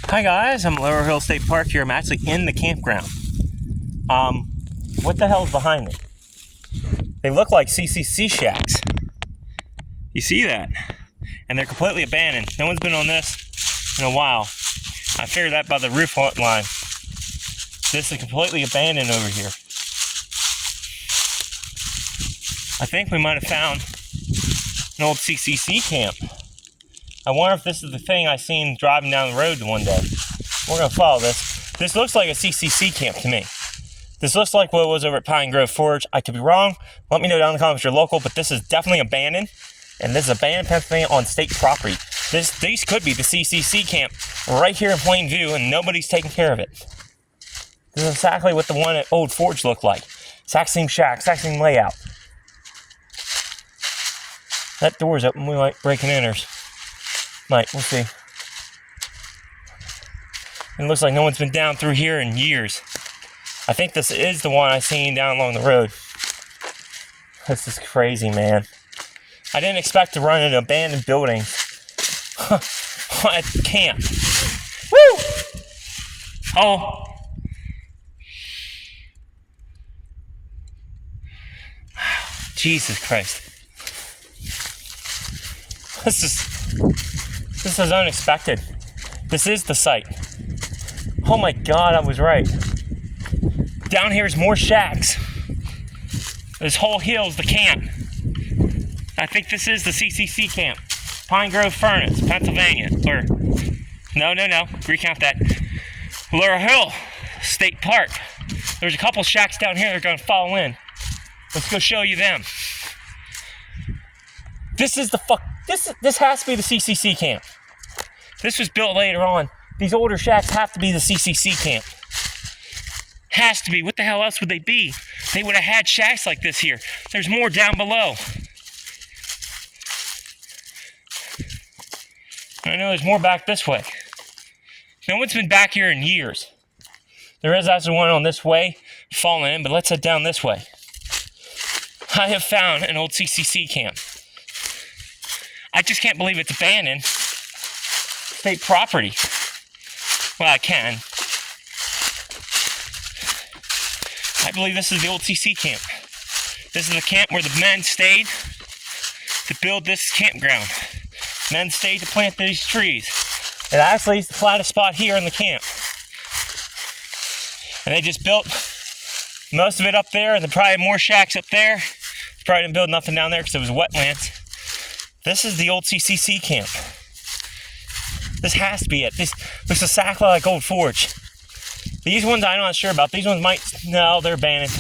Hi guys, I'm Laurel Hill State Park here. I'm actually in the campground. What the hell is behind me? They look like CCC shacks. You see that? And they're completely abandoned. No one's been on this in a while. I figured that by the roof line. This is completely abandoned over here. I think we might have found an old CCC camp. I wonder if this is the thing I seen driving down the road one day. We're going to follow this. This looks like a CCC camp to me. This looks like what it was over at Pine Grove Forge. I could be wrong. Let me know down in the comments if you're local, but this is definitely abandoned. And this is abandoned Pennsylvania on state property. These could be the CCC camp right here in plain view, and nobody's taking care of it. This is exactly what the one at Old Forge looked like. Exact same shack, exact same layout. That door's open. We might break and enters. Might, we'll see. It looks like no one's been down through here in years. I think this is the one I seen down along the road. This is crazy, man. I didn't expect to run into abandoned buildings at camp. Woo! Oh. Jesus Christ. This is unexpected. This is the site. Oh my God, I was right. Down here is more shacks. This whole hill is the camp. I think this is the CCC camp. Pine Grove Furnace, Pennsylvania. Or, no. Recount that. Laurel Hill State Park. There's a couple shacks down here that are going to fall in. Let's go show you them. This is the This has to be the CCC camp. This was built later on. These older shacks have to be the CCC camp. Has to be. What the hell else would they be? They would have had shacks like this here. There's more down below. I know there's more back this way. No one's been back here in years. There is actually one on this way, falling in, but let's head down this way. I have found an old CCC camp. I just can't believe it's abandoned. State property. Well, I can. I believe this is the old CC camp. This is the camp where the men stayed to build this campground. Men stayed to plant these trees. It actually is the flattest spot here in the camp. And they just built most of it up there, and then probably more shacks up there. Probably didn't build nothing down there because it was wetlands. This is the old CCC camp. This has to be it. This looks exactly like Old Forge. These ones I'm not sure about. These ones no, they're abandoned.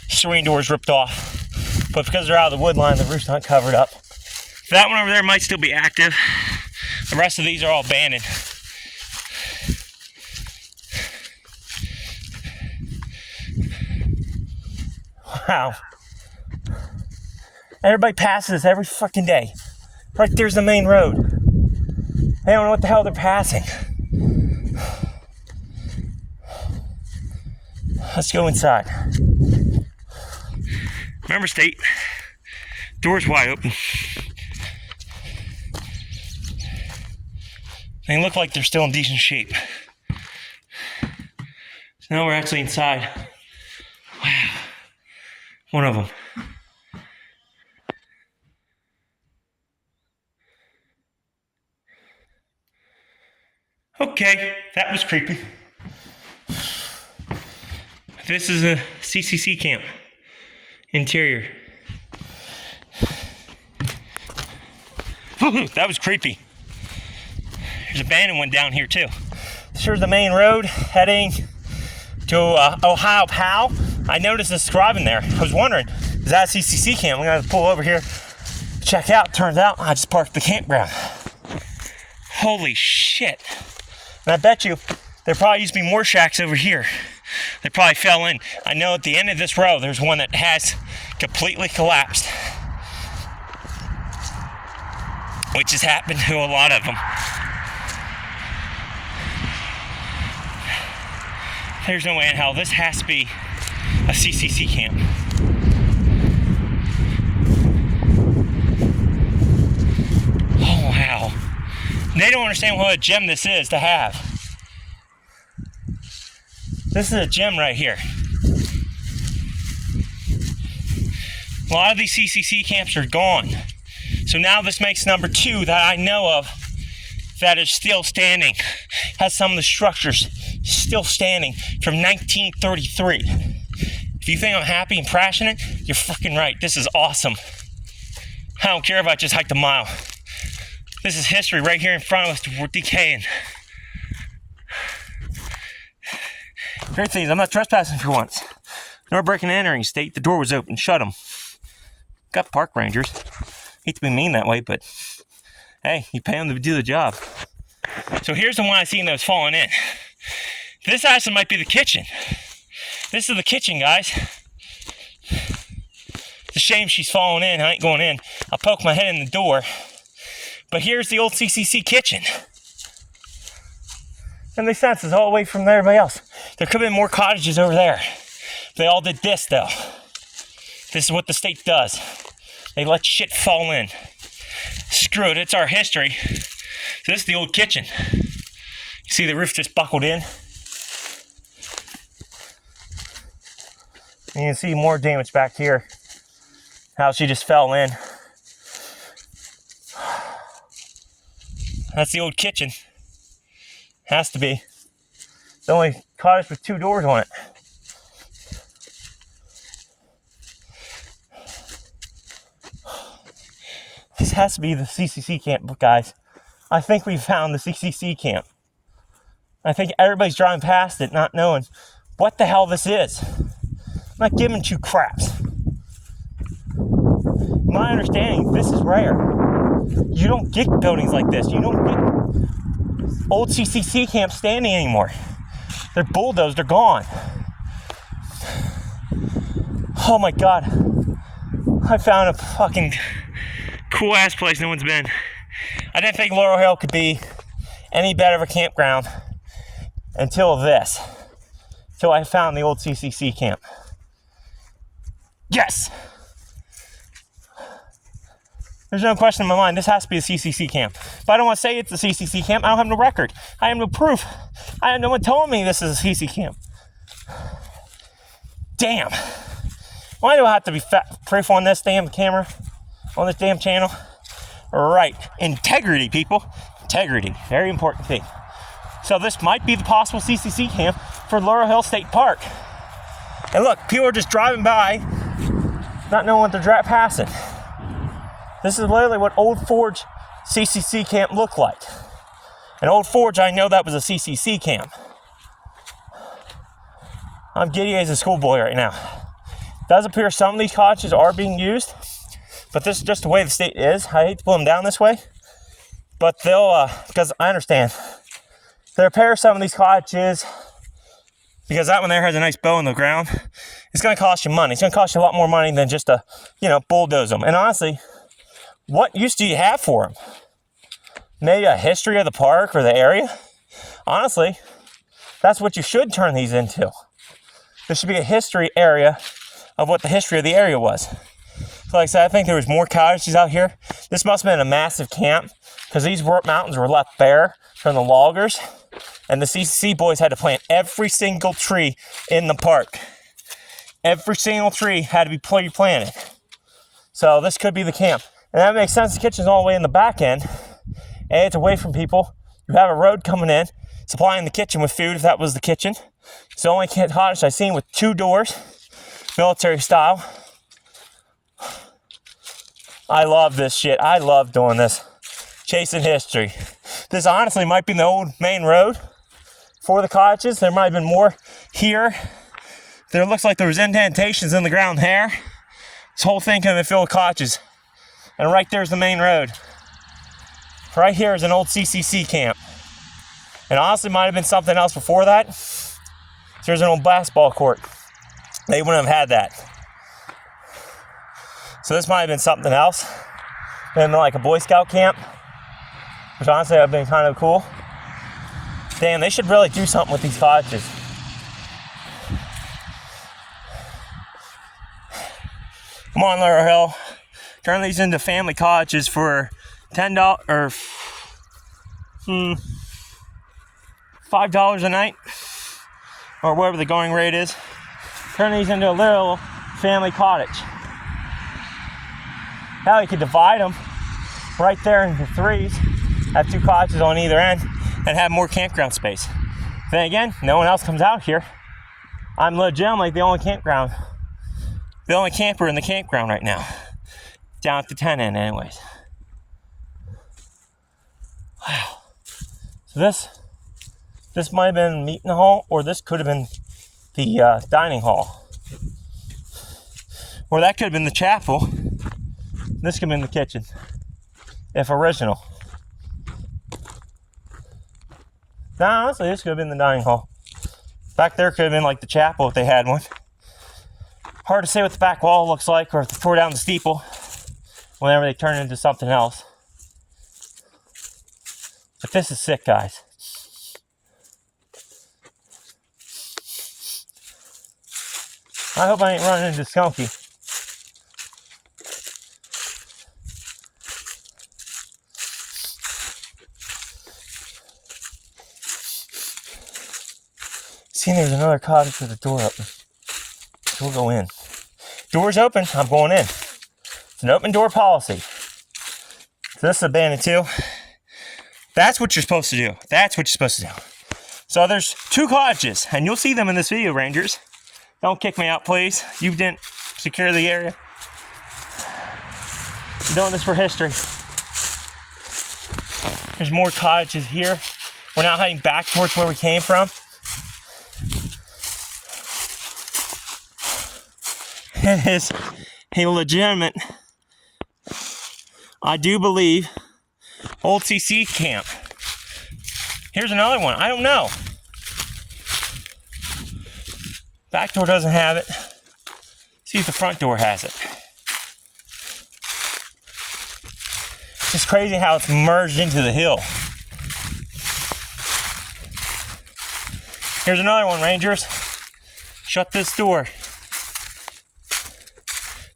Screen doors ripped off. But because they're out of the wood line, the roof's not covered up. That one over there might still be active. The rest of these are all abandoned. Wow. Everybody passes every fucking day. Right there's the main road. They don't know what the hell they're passing. Let's go inside. Remember, State, door's wide open. They look like they're still in decent shape. So now we're actually inside. Wow. One of them. Okay, that was creepy. This is a CCC camp. Interior. That was creepy. There's an abandoned one down here too. Here's the main road heading to Ohio Powell. I noticed this driving there. I was wondering, is that a CCC camp? I'm gonna pull over here, check out. Turns out I just parked the campground. Holy shit. And I bet you there probably used to be more shacks over here. They probably fell in. I know at the end of this row, there's one that has completely collapsed. Which has happened to a lot of them. There's no way in hell. This has to be a CCC camp. Oh, wow. They don't understand what a gem this is to have. This is a gem right here. A lot of these CCC camps are gone. So now this makes number 2 that I know of that is still standing. Has some of the structures still standing from 1933. If you think I'm happy and passionate, you're freaking right. This is awesome. I don't care if I just hiked a mile. This is history right here in front of us. We're decaying. Great thing is I'm not trespassing for once. Nor breaking and entering. State the door was open. Shut them. Got park rangers. Hate to be mean that way, but hey, you pay them to do the job. So here's the one I seen that was falling in. This actually might be the kitchen. This is the kitchen, guys. It's a shame she's falling in. I ain't going in. I'll poke my head in the door. But here's the old CCC kitchen. Doesn't make sense. It's all away from everybody else. There could have been more cottages over there. They all did this, though. This is what the state does. They let shit fall in. Screw it. It's our history. So this is the old kitchen. You see the roof just buckled in? And you can see more damage back here. How she just fell in. That's the old kitchen. Has to be. The only cottage with 2 doors on it. This has to be the CCC camp, guys. I think we found the CCC camp. I think everybody's driving past it not knowing what the hell this is. I'm not giving 2 craps. My understanding, this is rare. You don't get buildings like this. You don't get old CCC camps standing anymore. They're bulldozed. They're gone. Oh my God. I found a fucking cool ass place no one's been. I didn't think Laurel Hill could be any better of a campground until this. Till I found the old CCC camp. Yes! There's no question in my mind. This has to be a CCC camp. If I don't want to say it's a CCC camp, I don't have no record. I have no proof. I have no one telling me this is a CCC camp. Damn. Why do I have to be proof on this damn camera? On this damn channel? Right. Integrity, people. Integrity. Very important thing. So this might be the possible CCC camp for Laurel Hill State Park. And look, people are just driving by, not knowing what they're passing. This is literally what Old Forge CCC camp looked like. And Old Forge, I know that was a CCC camp. I'm giddy as a schoolboy right now. It does appear some of these cottages are being used, but this is just the way the state is. I hate to pull them down this way, but they'll, because I understand, they repair some of these cottages because that one there has a nice bow in the ground. It's going to cost you money. It's going to cost you a lot more money than just to, bulldoze them. And honestly, what use do you have for them? Maybe a history of the park or the area? Honestly, that's what you should turn these into. There should be a history area of what the history of the area was. So like I said, I think there was more cottages out here. This must have been a massive camp because these mountains were left bare from the loggers. And the CCC boys had to plant every single tree in the park. Every single tree had to be planted. So this could be the camp. And that makes sense. The kitchen's all the way in the back end. And it's away from people. You have a road coming in, supplying the kitchen with food if that was the kitchen. It's the only cottage I've seen with 2 doors, military style. I love this shit. I love doing this. Chasing history. This honestly might be the old main road for the cottages. There might have been more here. There looks like there was indentations in the ground there. This whole thing could have been filled with cottages. And right there's the main road. Right here is an old CCC camp. And honestly, might have been something else before that. There's an old basketball court. They wouldn't have had that. So this might have been something else. Maybe like a Boy Scout camp. Which honestly would have been kind of cool. Damn, they should really do something with these cottages. Come on, Laurel Hill. Turn these into family cottages for $10 or $5 a night. or whatever the going rate is, turn these into a little family cottage. Now you could divide them right there into threes, have 2 cottages on either end, and have more campground space. Then again, no one else comes out here. I'm legitimately the only camper in the campground right now. Down at the tent end anyways. Wow. So this might have been the meeting hall, or this could have been the dining hall. Or that could have been the chapel. This could have been the kitchen, if original. Now, honestly, this could have been the dining hall. Back there could have been like the chapel if they had one. Hard to say what the back wall looks like, or if they tore down the steeple whenever they turn it into something else. But this is sick, guys. I hope I ain't running into Skunky. See, there's another cottage with a door open. So we'll go in. Door's open, I'm going in. It's an open door policy. So this is abandoned too. That's what you're supposed to do. That's what you're supposed to do. So there's 2 cottages, and you'll see them in this video, Rangers. Don't kick me out, please. You didn't secure the area. I'm doing this for history. There's more cottages here. We're now heading back towards where we came from. It is a legitimate, I do believe, old CC camp. Here's another one. I don't know. Back door doesn't have it. See if the front door has it. It's just crazy how it's merged into the hill. Here's another one, Rangers. Shut this door.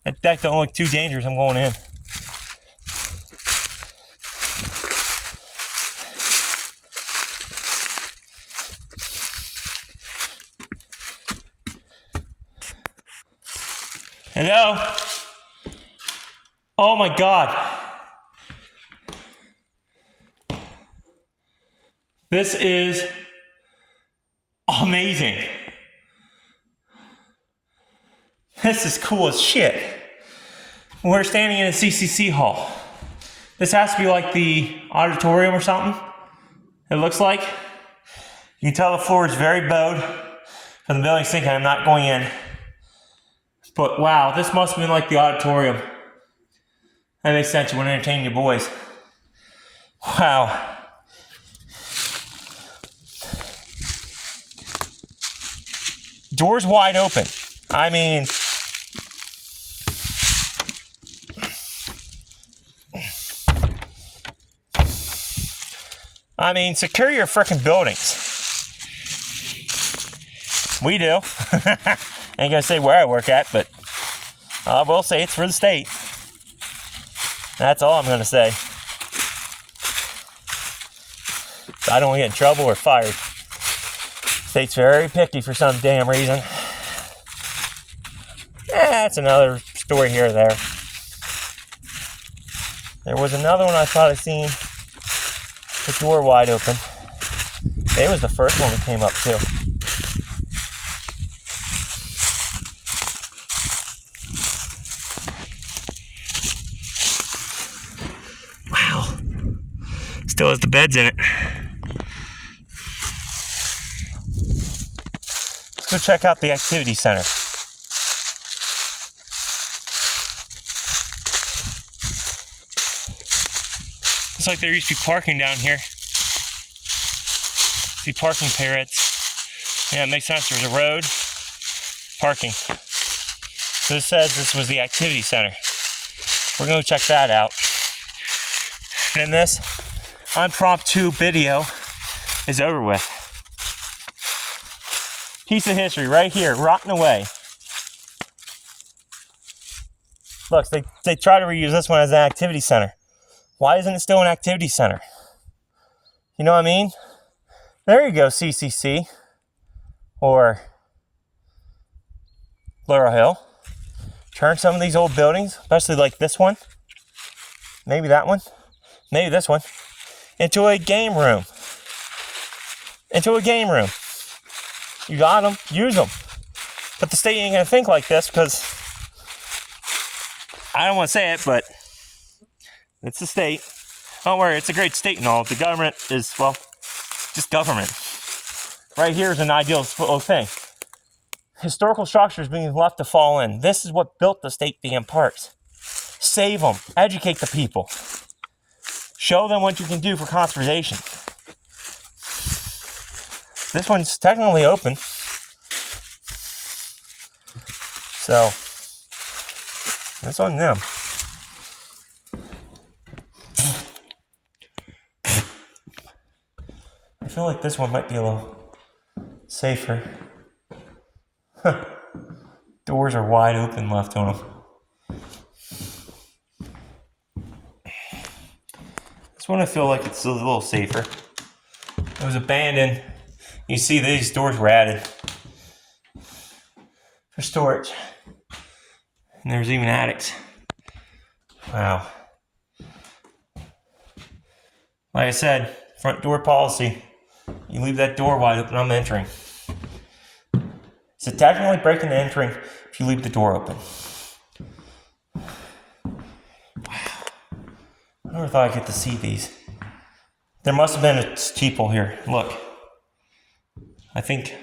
That deck don't look too dangerous. I'm going in. Hello? Oh my God. This is amazing. This is cool as shit. We're standing in a CCC hall. This has to be like the auditorium or something. It looks like. You can tell the floor is very bowed from the building sinking. I'm not going in. But wow, this must have been like the auditorium. That makes sense. You want to entertain your boys. Wow. Doors wide open. I mean, secure your frickin' buildings. We do. Ain't gonna say where I work at, but I will say it's for the state. That's all I'm gonna say. So I don't get in trouble or fired. State's very picky for some damn reason. That's another story here or there. There was another one I thought I seen. The door wide open. It was the first one that came up too. Wow. Still has the beds in it. Let's go check out the activity center. Looks like there used to be parking down here. See parking parrots. Yeah, it makes sense. There's a road, parking. So this says this was the activity center. We're going to check that out. And this impromptu video is over with. Piece of history right here, rotting away. Look, they try to reuse this one as an activity center. Why isn't it still an activity center? You know what I mean? There you go, CCC. or Laurel Hill. Turn some of these old buildings, especially like this one, maybe that one, maybe this one, into a game room. Into a game room. You got them, use them. But the state ain't gonna think like this because I don't want to say it, but it's the state. Don't worry, it's a great state and all. The government is, well, just government. Right here is an ideal thing. Historical structures being left to fall in. This is what built the state dam parks. Save them. Educate the people. Show them what you can do for conservation. This one's technically open. So, that's on them. I feel like this one might be a little safer. Doors are wide open left on them. This one I feel like it's a little safer. It was abandoned. You see these doors were added for storage. And there's even attics. Wow. Like I said, front door policy. You leave that door wide open, I'm entering. Is it technically breaking and entering if you leave the door open? Wow. I never thought I'd get to see these. There must have been a steeple here. Look. I think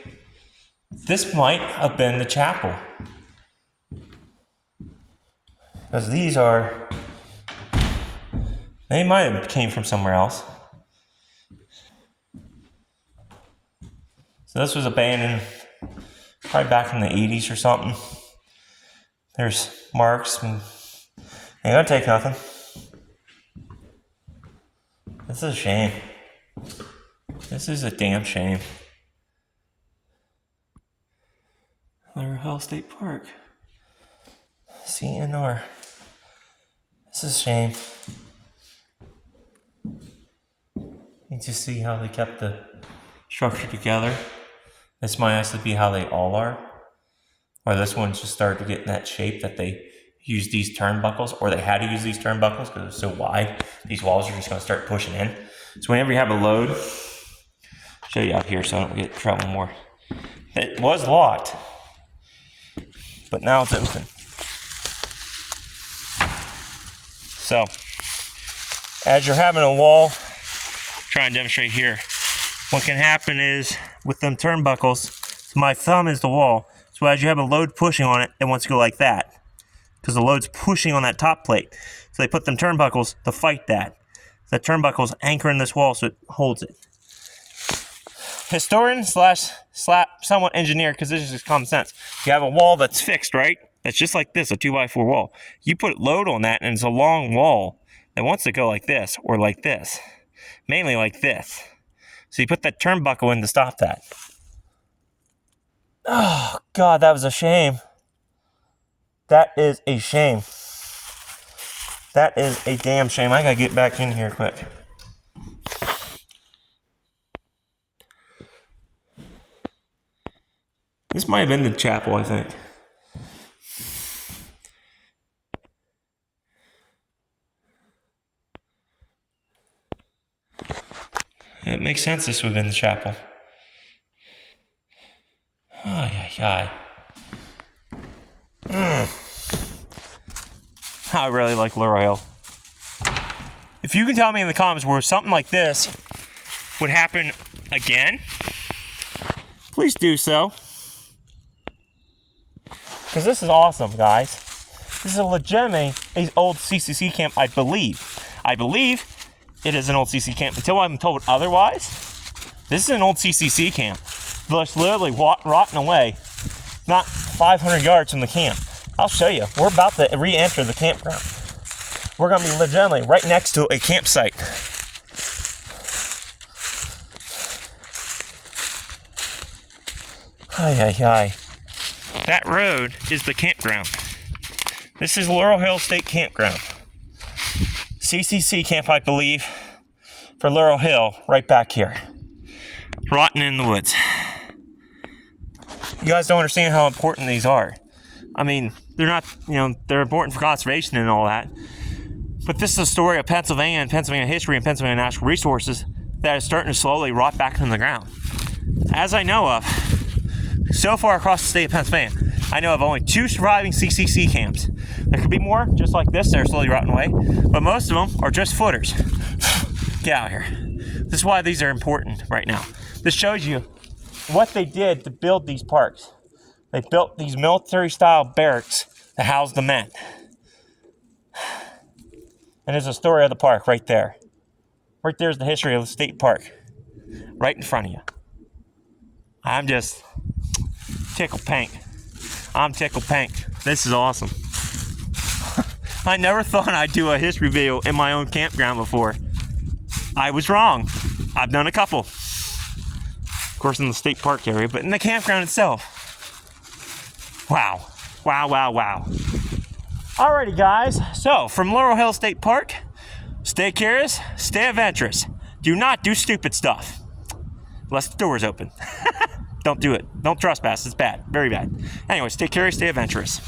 this might have been the chapel. Because these are, they might have came from somewhere else. So this was abandoned probably back in the 80s or something. There's marks and ain't gonna take nothing. This is a shame. This is a damn shame. Laurel Hill State Park. CNR. This is a shame. You just see how they kept the structure together. This might actually be how they all are. Or this one just started to get in that shape that they used these turnbuckles, or they had to use these turnbuckles because it was so wide. These walls are just going to start pushing in. So whenever you have a load, I'll show you out here so I don't get in trouble more. It was locked, but now it's open. So, as you're having a wall, try and demonstrate here. What can happen is, with them turnbuckles, so my thumb is the wall, so as you have a load pushing on it, it wants to go like that, because the load's pushing on that top plate. So they put them turnbuckles to fight that. That turnbuckle's anchoring this wall so it holds it. Historian slash somewhat engineer, because this is just common sense. You have a wall that's fixed, right? That's just like this, a 2x4 wall. You put load on that, and it's a long wall that wants to go like this or like this. Mainly like this. So you put that turnbuckle in to stop that. Oh, God, that was a shame. That is a shame. That is a damn shame. I gotta get back in here quick. This might have been the chapel, I think. It makes sense this would have been the chapel. I really like Laurel Hill. If you can tell me in the comments where something like this would happen again, please do so. Because this is awesome, guys. This is a legitimate old CCC camp, I believe. I believe it is an old CCC camp. Until I'm told otherwise, this is an old CCC camp. It's literally rotting away, not 500 yards from the camp. I'll show you. We're about to re-enter the campground. We're going to be legitimately right next to a campsite. That road is the campground. This is Laurel Hill State Campground. CCC camp, I believe, for Laurel Hill, right back here. Rotting in the woods. You guys don't understand how important these are. I mean, they're not, they're important for conservation and all that. But this is a story of Pennsylvania and Pennsylvania history and Pennsylvania natural resources that is starting to slowly rot back into the ground. As I know of, so far across the state of Pennsylvania, I know of only 2 surviving CCC camps. There could be more, just like this, that are slowly rotting away, but most of them are just footers. Get out of here. This is why these are important right now. This shows you what they did to build these parks. They built these military-style barracks to house the men. And there's a story of the park right there. Right there's the history of the state park. Right in front of you. I'm just tickled pink. I'm tickled pink. This is awesome. I never thought I'd do a history video in my own campground before. I was wrong. I've done a couple. Of course in the state park area, but in the campground itself. Wow. Wow, wow, wow. Alrighty guys, so from Laurel Hill State Park, stay curious, stay adventurous. Do not do stupid stuff. Unless the door's open. Don't do it. Don't trespass. It's bad. Very bad. Anyway, stay curious, stay adventurous.